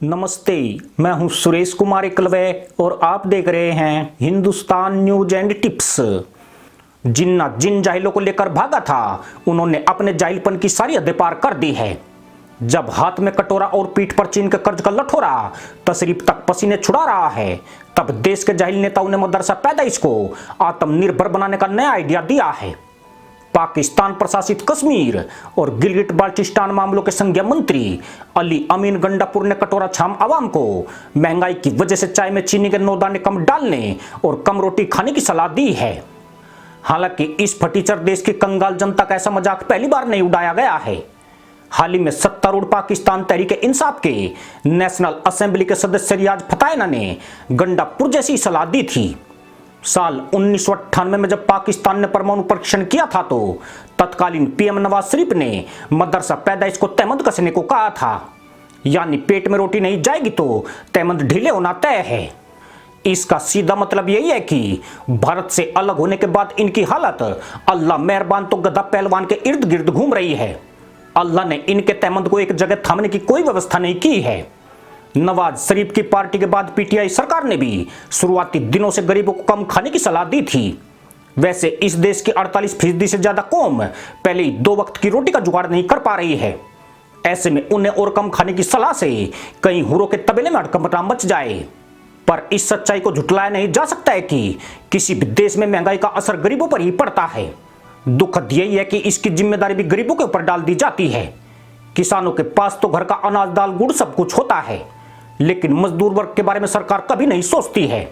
नमस्ते, मैं हूं सुरेश कुमार एकलवे और आप देख रहे हैं हिंदुस्तान न्यूज एंड टिप्स। जिन जाहिलों को लेकर भागा था उन्होंने अपने जाहिलपन की सारी हदें पार कर दी है। जब हाथ में कटोरा और पीठ पर चीन के कर्ज का लठोरा तशरीफ तक पसीने छुड़ा रहा है, तब देश के जाहिल नेताओं ने मदरसा पैदाइश को आत्मनिर्भर बनाने का नया आइडिया दिया है। पाकिस्तान प्रशासित कश्मीर और गिलगिट बाल्टिस्तान मामलों के संज्ञा मंत्री अली अमीन गंडापुर ने कटोरा छाम आवाम को महंगाई की वजह से चाय में चीनी के 9 दाने कम डालने और कम रोटी खाने की सलाह दी है। हालांकि इस फटीचर देश की कंगाल जनता का ऐसा मजाक पहली बार नहीं उड़ाया गया है। हाल ही में सत्तारूढ़ पाकिस्तान तहरीक इंसाफ के नेशनल असेंबली के सदस्य रियाज फतायना ने गंडापुर जैसी सलाह दी थी। साल 1998 में जब पाकिस्तान ने परमाणु परीक्षण किया था तो तत्कालीन पीएम नवाज शरीफ ने मदरसा पैदाइश को तहमद कसने को कहा था, यानी पेट में रोटी नहीं जाएगी तो तहमद ढीले होना तय है। इसका सीधा मतलब यही है कि भारत से अलग होने के बाद इनकी हालत अल्लाह मेहरबान तो गधा पहलवान के इर्द गिर्द घूम रही है। अल्लाह ने इनके तहमद को एक जगह थामने की कोई व्यवस्था नहीं की है। नवाज शरीफ की पार्टी के बाद पीटीआई सरकार ने भी शुरुआती दिनों से गरीबों को कम खाने की सलाह दी थी। वैसे इस देश की 48% से ज्यादा कौम पहले ही 2 वक्त की रोटी का जुगाड़ नहीं कर पा रही है। ऐसे में उन्हें और कम खाने की सलाह से कई हुरों के तबेले में अड़कमटा मच जाए। पर इस सच्चाई को झुटलाया नहीं जा सकता है कि किसी भी देश में महंगाई का असर गरीबों पर ही पड़ता है। दुखद यही है कि इसकी जिम्मेदारी भी गरीबों के ऊपर डाल दी जाती है। किसानों के पास तो घर का अनाज दाल गुड़ सब कुछ होता है, लेकिन मजदूर वर्ग के बारे में सरकार कभी नहीं सोचती है।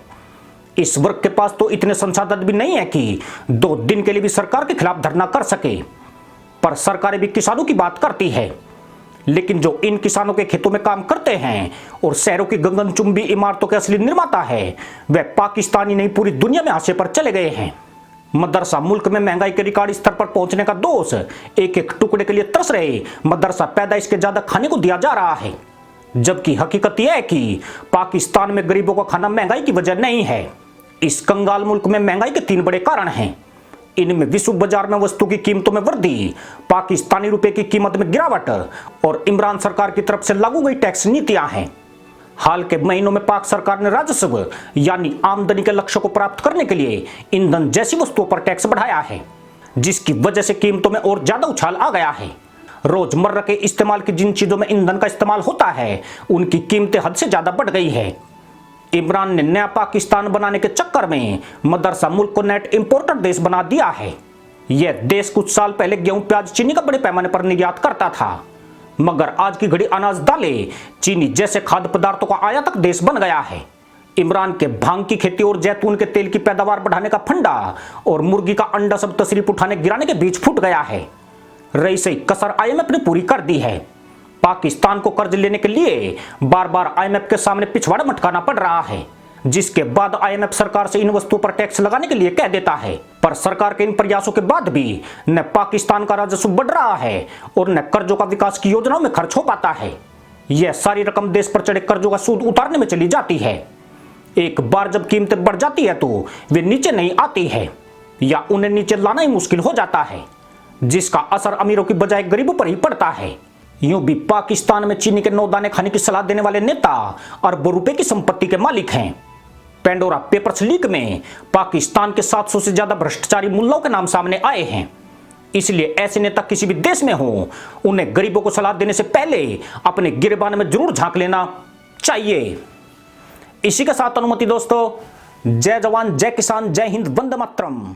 इस वर्ग के पास तो इतने संसाधन भी नहीं है कि 2 दिन के लिए भी सरकार के खिलाफ धरना कर सके। पर सरकारें भी किसानों की बात करती है, लेकिन जो इन किसानों के खेतों में काम करते हैं और शहरों की गगनचुंबी इमारतों के असली निर्माता है, वह पाकिस्तानी नहीं पूरी दुनिया में हाशिए पर चले गए हैं। मदरसा मुल्क में महंगाई के रिकॉर्ड स्तर पर पहुंचने का दोष एक एक टुकड़े के लिए तरस रहे मदरसा पैदाइश के ज्यादा खाने को दिया जा रहा है, जबकि हकीकत यह है कि पाकिस्तान में गरीबों का खाना महंगाई की वजह नहीं है। इस कंगाल मुल्क में महंगाई के 3 बड़े कारण हैं। इनमें विश्व बाजार में वस्तु की कीमतों में वृद्धि, पाकिस्तानी रुपए की कीमत में गिरावट और इमरान सरकार की तरफ से लागू गई टैक्स नीतियां हैं। हाल के महीनों में पाक सरकार ने राजस्व यानी आमदनी के लक्ष्य को प्राप्त करने के लिए ईंधन जैसी वस्तुओं पर टैक्स बढ़ाया है, जिसकी वजह से कीमतों में और ज्यादा उछाल आ गया है। रोजमर्रा के इस्तेमाल की जिन चीजों में ईंधन का इस्तेमाल होता है, उनकी कीमतें हद से ज्यादा बढ़ गई है। इमरान ने नया पाकिस्तान बनाने के चक्कर में मदरसा मुल्क को नेट इंपोर्टर देश बना दिया है। यह देश कुछ साल पहले गेहूं, प्याज, चीनी का बड़े पैमाने पर निर्यात करता था, मगर आज की घड़ी अनाज, दालें, चीनी जैसे खाद्य पदार्थों का आयातक देश बन गया है। इमरान के भांग की खेती और जैतून के तेल की पैदावार बढ़ाने का फंडा और मुर्गी का अंडा सब तशरीफ उठाने गिराने के बीच फूट गया है। रही सही कसर आईएमएफ ने पूरी कर दी है। पाकिस्तान को कर्ज लेने के लिए बार बार आईएमएफ के सामने पिछवाड़ा मटकाना पड़ रहा है, जिसके बाद आईएमएफ सरकार से इन वस्तुओं पर टैक्स लगाने के लिए कह देता है। पर सरकार के इन प्रयासों के बाद भी न पाकिस्तान का राजस्व बढ़ रहा है और न कर्जों का विकास की योजनाओं में खर्च हो पाता है। यह सारी रकम देश पर चढ़े कर्जों का सूद उतारने में चली जाती है। एक बार जब कीमतें बढ़ जाती है तो वे नीचे नहीं आती है या उन्हें नीचे लाना ही मुश्किल हो जाता है, जिसका असर अमीरों की बजाय गरीबों पर ही पड़ता है। यूं भी पाकिस्तान में चीनी के 9 दाने खाने की सलाह देने वाले नेता अरबों रुपए की संपत्ति के मालिक हैं। पेंडोरा पेपर्स लीक में पाकिस्तान के 700 से ज्यादा भ्रष्टाचारी मुल्लों के नाम सामने आए हैं। इसलिए ऐसे नेता किसी भी देश में हो, उन्हें गरीबों को सलाह देने से पहले अपने गिरबान में जरूर झांक लेना चाहिए। इसी के साथ अनुमति दोस्तों, जय जवान, जय किसान, जय हिंद, वंदे मातरम।